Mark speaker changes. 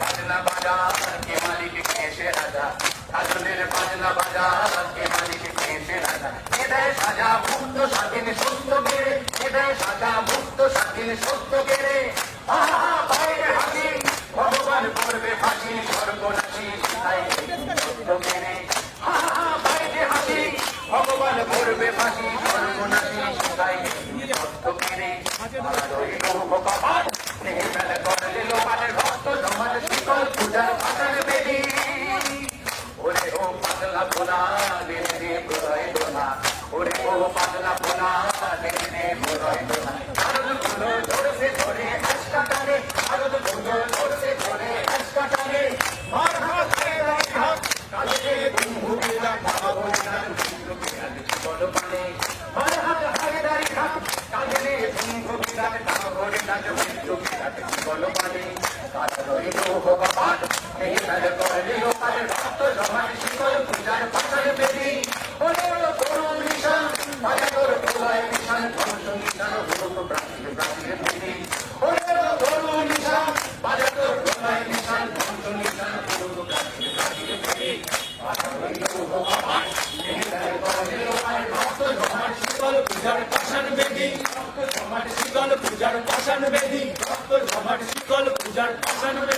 Speaker 1: বাজনা বাজার কে মালিক কেসে রাজা, আজনের বাজনা বাজার কে মালিক কেসে রাজা। এদের সাজা মুক্ত স্বাধীন সত্য গেড়ে, এদের সাজা মুক্ত স্বাধীন সত্য গেড়ে। আহা বাইরে হাসি ভগবান করবে ফাঁসি, সর্বনাশী তাই সত্য গেড়ে। আহা বাইরে হাসি ভগবান করবে ফাঁসি, সর্বনাশী তাই সত্য গেড়ে। পূজার পাতার বেদি ওরে ও পাতলা পোনা রে প্রদয় দোনা, ওরে ও পাতলা পোনা রে প্রদয় দোনা। আরো গুলো ধরছে ধরে আজকা টানে, আরো গুলো ধরছে ধরে আজকা টানে। মার হাত হাত কালে ভুগিলা ভাবো না জীবন পানে। মার হাত হায়দারি হাত কালে ভুগিলা ভাবো না জীবন পানে। ভগবান এই মেলে করলি লোকাল রক্ত জমার শিকল পূজার পাতার বেদি ওরে তরুণ নিশান বাজানোর প্রলয় নিশান ধ্বংস নিশান হলো প্রাচীর প্রাচীর বেদি ওরে তরুণ নিশান বাজানোর প্রলয় নিশান ধ্বংস নিশান হলো প্রাচীর প্রাচীর বেদি ভগবান এই মেলে করলি লোকাল রক্ত জমার শিকল পূজার পাশান বেদি রক্ত জমার শিকল পূজার পাশান বেদি রক্ত জমার শিকল পূজার পাশান বেদি।